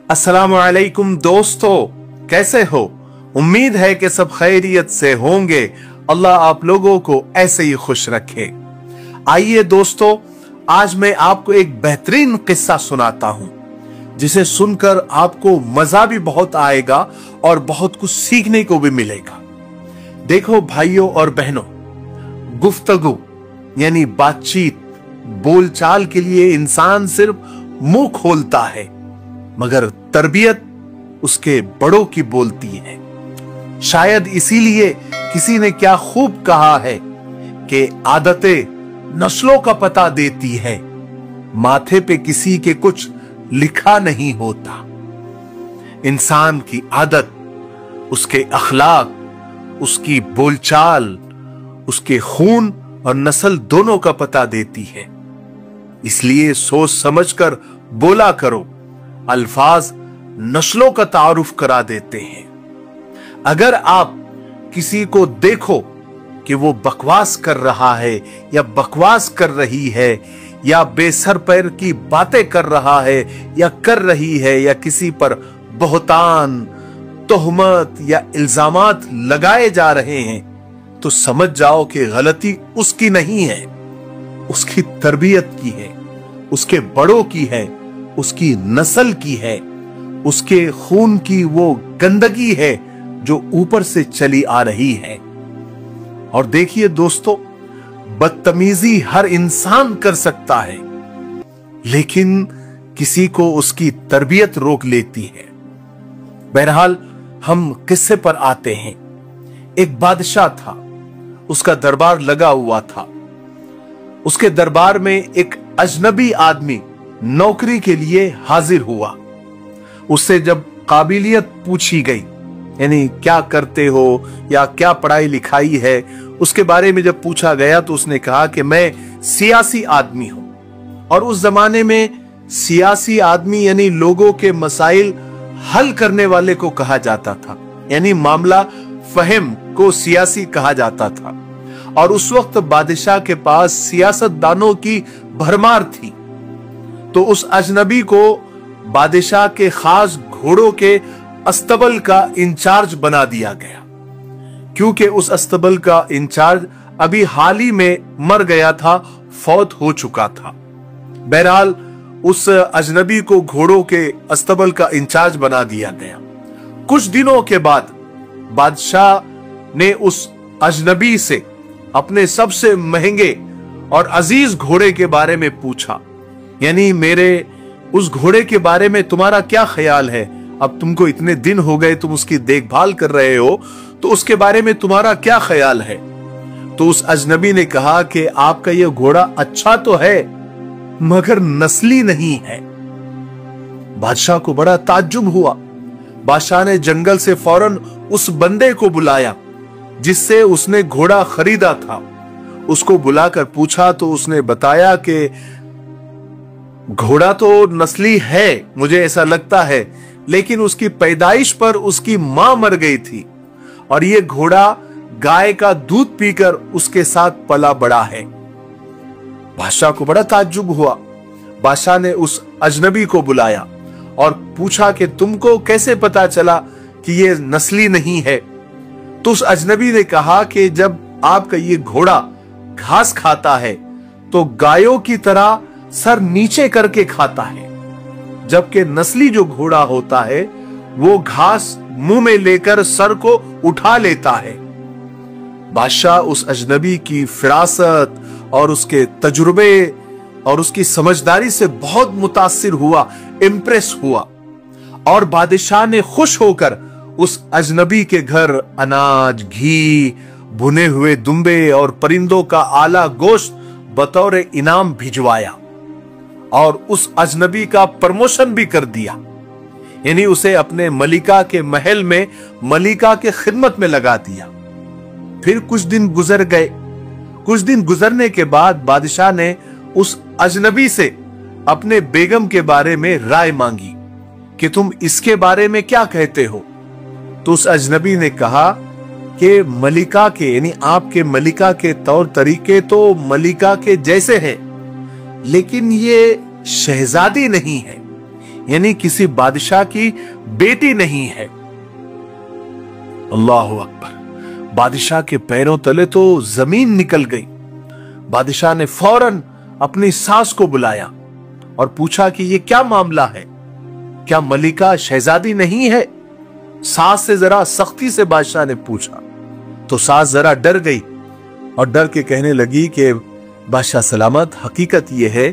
अस्सलामु अलैकुम दोस्तों, कैसे हो? उम्मीद है कि सब खैरियत से होंगे। अल्लाह आप लोगों को ऐसे ही खुश रखे। आइए दोस्तों, आज मैं आपको एक बेहतरीन किस्सा सुनाता हूं, जिसे सुनकर आपको मजा भी बहुत आएगा और बहुत कुछ सीखने को भी मिलेगा। देखो भाइयों और बहनों, गुफ्तगू यानी बातचीत, बोलचाल के लिए इंसान सिर्फ मुंह खोलता है, मगर तरबियत उसके बड़ों की बोलती है। शायद इसीलिए किसी ने क्या खूब कहा है कि आदतें नस्लों का पता देती है, माथे पे किसी के कुछ लिखा नहीं होता। इंसान की आदत, उसके अखलाक, उसकी बोलचाल, उसके खून और नस्ल दोनों का पता देती है। इसलिए सोच समझकर बोला करो। अल्फाज नस्लों का तारुफ करा देते हैं। अगर आप किसी को देखो कि वो बकवास कर रहा है या बकवास कर रही है या बेसर पैर की बातें कर रहा है या कर रही है या किसी पर बहतान, तोहमत या इल्जामात लगाए जा रहे हैं, तो समझ जाओ कि गलती उसकी नहीं है, उसकी तरबियत की है, उसके बड़ों की है, उसकी नस्ल की है, उसके खून की वो गंदगी है जो ऊपर से चली आ रही है। और देखिए दोस्तों, बदतमीजी हर इंसान कर सकता है, लेकिन किसी को उसकी तरबियत रोक लेती है। बहरहाल हम किस्से पर आते हैं। एक बादशाह था, उसका दरबार लगा हुआ था। उसके दरबार में एक अजनबी आदमी नौकरी के लिए हाजिर हुआ। उससे जब काबिलियत पूछी गई, यानी क्या करते हो या क्या पढ़ाई लिखाई है, उसके बारे में जब पूछा गया तो उसने कहा कि मैं सियासी आदमी हूं। और उस जमाने में सियासी आदमी यानी लोगों के मसाइल हल करने वाले को कहा जाता था, यानी मामला फहम को सियासी कहा जाता था। और उस वक्त बादशाह के पास सियासतदानों की भरमार थी। तो उस अजनबी को बादशाह के खास घोड़ों के अस्तबल का इंचार्ज बना दिया गया, क्योंकि उस अस्तबल का इंचार्ज अभी हाल ही में मर गया था, फौत हो चुका था। बहरहाल उस अजनबी को घोड़ों के अस्तबल का इंचार्ज बना दिया गया। कुछ दिनों के बाद बादशाह ने उस अजनबी से अपने सबसे महंगे और अजीज घोड़े के बारे में पूछा, यानी मेरे उस घोड़े के बारे में तुम्हारा क्या ख्याल है? अब तुमको इतने दिन हो गए, तुम उसकी देखभाल कर रहे हो, तो उसके बारे में तुम्हारा क्या ख्याल है? तो उस अजनबी ने कहा कि आपका यह घोड़ा अच्छा तो है, मगर नस्ली नहीं है। बादशाह को बड़ा ताज्जुब हुआ। बादशाह ने जंगल से फौरन उस बंदे को बुलाया जिससे उसने घोड़ा खरीदा था। उसको बुलाकर पूछा तो उसने बताया कि घोड़ा तो नस्ली है, मुझे ऐसा लगता है, लेकिन उसकी पैदाइश पर उसकी मां मर गई थी और यह घोड़ा गाय का दूध पीकर उसके साथ पला बड़ा है। बादशाह को बड़ा ताज्जुब हुआ। बादशाह ने उस अजनबी को बुलाया और पूछा कि तुमको कैसे पता चला कि यह नस्ली नहीं है? तो उस अजनबी ने कहा कि जब आपका ये घोड़ा घास खाता है तो गायों की तरह सर नीचे करके खाता है, जबकि नस्ली जो घोड़ा होता है वो घास मुंह में लेकर सर को उठा लेता है। बादशाह उस अजनबी की फिरासत और उसके तजुर्बे और उसकी समझदारी से बहुत मुतासिर हुआ, इम्प्रेस हुआ। और बादशाह ने खुश होकर उस अजनबी के घर अनाज, घी, भुने हुए दुम्बे और परिंदों का आला गोश्त बतौर इनाम भिजवाया और उस अजनबी का प्रमोशन भी कर दिया, यानी उसे अपने मलिका के महल में मलिका के खिदमत में लगा दिया। फिर कुछ दिन गुजर गए। कुछ दिन गुजरने के बाद बादशाह ने उस अजनबी से अपने बेगम के बारे में राय मांगी कि तुम इसके बारे में क्या कहते हो? तो उस अजनबी ने कहा कि मलिका के यानी आपके मलिका के तौर तरीके तो मलिका के जैसे हैं, लेकिन ये शहजादी नहीं है, यानी किसी बादशाह की बेटी नहीं है। अल्लाहु अकबर। बादशाह के पैरों तले तो जमीन निकल गई। बादशाह ने फौरन अपनी सास को बुलाया और पूछा कि ये क्या मामला है, क्या मलिका शहजादी नहीं है? सास से जरा सख्ती से बादशाह ने पूछा तो सास जरा डर गई और डर के कहने लगी कि बादशाह सलामत, हकीकत यह है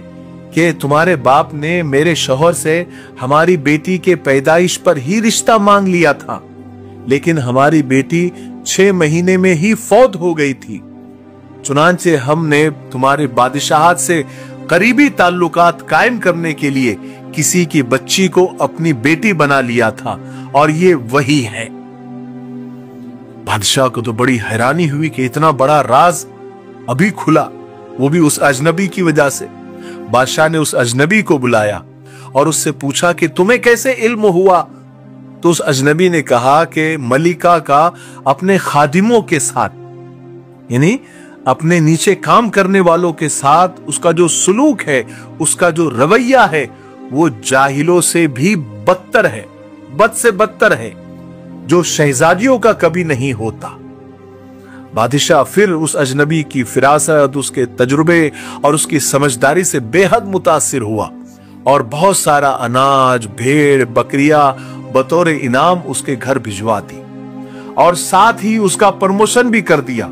कि तुम्हारे बाप ने मेरे शौहर से हमारी बेटी के पैदाइश पर ही रिश्ता मांग लिया था, लेकिन हमारी बेटी 6 महीने में ही फौत हो गई थी। चुनांचे हमने तुम्हारे बादशाहत से करीबी ताल्लुकात कायम करने के लिए किसी की बच्ची को अपनी बेटी बना लिया था और ये वही है। बादशाह को तो बड़ी हैरानी हुई कि इतना बड़ा राज अभी खुला, वो भी उस अजनबी की वजह से। बादशाह ने उस अजनबी को बुलाया और उससे पूछा कि तुम्हें कैसे इल्म हुआ? तो उस अजनबी ने कहा कि मलिका का अपने खादिमों के साथ, यानी अपने नीचे काम करने वालों के साथ उसका जो सुलूक है, उसका जो रवैया है, वो जाहिलों से भी बदतर है, बद से बदतर है, जो शहजादियों का कभी नहीं होता। बादशाह फिर उस अजनबी की फिरासत, उसके तजुर्बे और उसकी समझदारी से बेहद मुतासिर हुआ और बहुत सारा अनाज, भेड़, बकरियां बतौर इनाम उसके घर भिजवा दी और साथ ही उसका प्रमोशन भी कर दिया।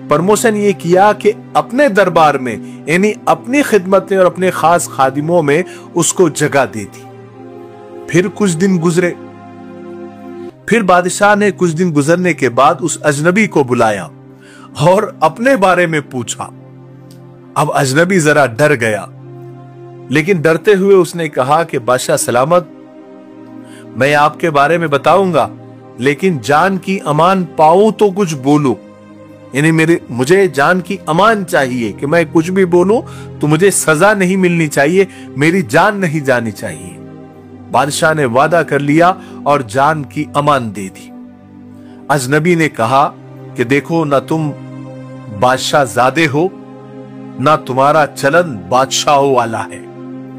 प्रमोशन ये किया कि अपने दरबार में, यानी अपनी खिदमत में और अपने खास खादिमों में उसको जगह दे दी। फिर कुछ दिन गुजरे। फिर बादशाह ने कुछ दिन गुजरने के बाद उस अजनबी को बुलाया और अपने बारे में पूछा। अब अजनबी जरा डर गया, लेकिन डरते हुए उसने कहा कि बादशाह सलामत, मैं आपके बारे में बताऊंगा, लेकिन जान की अमान पाऊं तो कुछ बोलूं, यानी मुझे जान की अमान चाहिए कि मैं कुछ भी बोलूं तो मुझे सजा नहीं मिलनी चाहिए, मेरी जान नहीं जानी चाहिए। बादशाह ने वादा कर लिया और जान की अमान दे दी। अजनबी ने कहा कि देखो, ना तुम बादशाह ज़ादे हो, ना तुम्हारा चलन बादशाहों वाला है,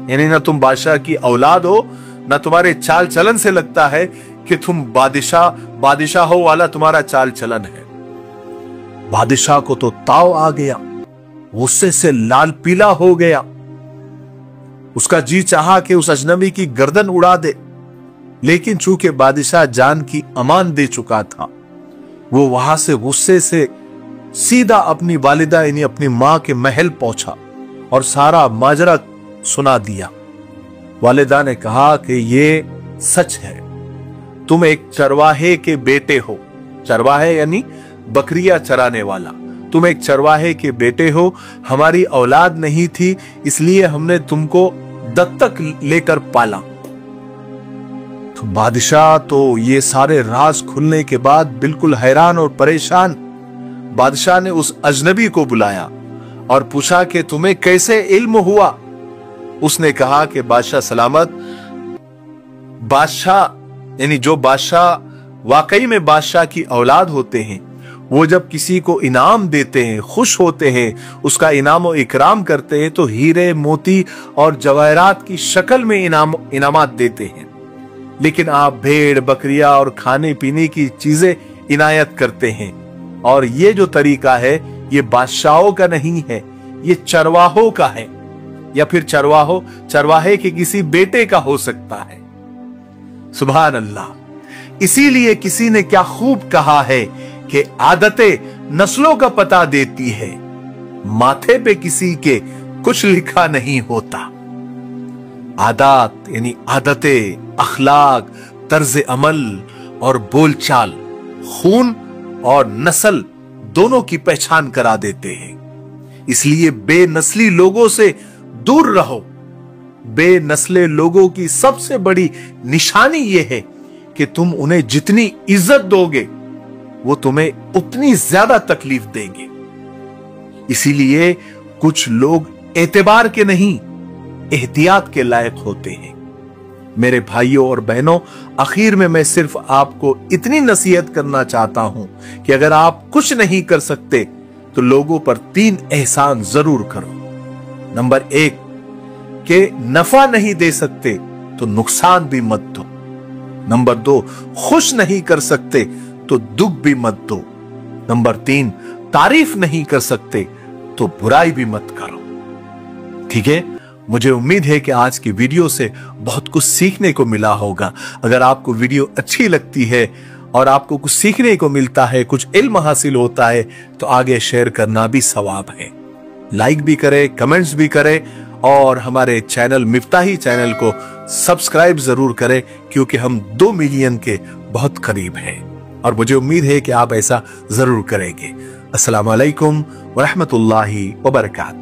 यानी ना तुम बादशाह की औलाद हो, ना तुम्हारे चाल चलन से लगता है कि तुम बादशाहों वाला तुम्हारा चाल चलन है। बादशाह को तो ताव आ गया, गुस्से से लाल पीला हो गया। उसका जी चाहा कि उस अजनबी की गर्दन उड़ा दे, लेकिन चूंकि बादशाह जान की अमान दे चुका था, वो वहां से गुस्से से सीधा अपनी वालिदा यानी अपनी मां के महल पहुंचा और सारा माजरा सुना दिया। वालिदा ने कहा कि ये सच है, तुम एक चरवाहे के बेटे हो। चरवाहे यानी बकरियां चराने वाला। तुम एक चरवाहे के बेटे हो, हमारी औलाद नहीं थी, इसलिए हमने तुमको दत्तक लेकर पाला। तो बादशाह तो ये सारे राज खुलने के बाद बिल्कुल हैरान और परेशान। बादशाह ने उस अजनबी को बुलाया और पूछा कि तुम्हें कैसे इल्म हुआ? उसने कहा कि बादशाह सलामत, बादशाह यानी जो बादशाह वाकई में बादशाह की औलाद होते हैं, वो जब किसी को इनाम देते हैं, खुश होते हैं, उसका इनाम और इकराम करते हैं, तो हीरे, मोती और जवाहरात की शक्ल में इनामात देते हैं। लेकिन आप भेड़, बकरियां और खाने पीने की चीजें इनायत करते हैं, और ये जो तरीका है ये बादशाहों का नहीं है, ये चरवाहों का है, या फिर चरवाहे के किसी बेटे का हो सकता है। सुभान अल्लाह। इसीलिए किसी ने क्या खूब कहा है कि आदतें नस्लों का पता देती है, माथे पे किसी के कुछ लिखा नहीं होता। आदत यानी आदतें, अखलाक, तर्ज अमल और बोलचाल खून और नस्ल दोनों की पहचान करा देते हैं। इसलिए बेनस्ली लोगों से दूर रहो। बेनस्ले लोगों की सबसे बड़ी निशानी यह है कि तुम उन्हें जितनी इज्जत दोगे वो तुम्हें उतनी ज्यादा तकलीफ देंगे। इसीलिए कुछ लोग एतबार के नहीं, एहतियात के लायक होते हैं। मेरे भाइयों और बहनों, आखिर में मैं सिर्फ आपको इतनी नसीहत करना चाहता हूं कि अगर आप कुछ नहीं कर सकते तो लोगों पर 3 एहसान जरूर करो। नंबर 1, कि नफा नहीं दे सकते तो तो नुकसान भी मत दो। नंबर 2, खुश नहीं कर सकते तो दुख भी मत दो। नंबर 3, तारीफ नहीं कर सकते तो बुराई भी मत करो। ठीक है, मुझे उम्मीद है कि आज की वीडियो से बहुत कुछ सीखने को मिला होगा। अगर आपको वीडियो अच्छी लगती है और आपको कुछ सीखने को मिलता है, कुछ इल्म हासिल होता है, तो आगे शेयर करना भी सवाब है। लाइक भी करें, कमेंट्स भी करें और हमारे चैनल मिफ्ताही चैनल को सब्सक्राइब जरूर करें, क्योंकि हम 2 मिलियन के बहुत करीब हैं और मुझे उम्मीद है कि आप ऐसा जरूर करेंगे। अस्सलाम वालेकुम व रहमतुल्लाहि व बरकातहू।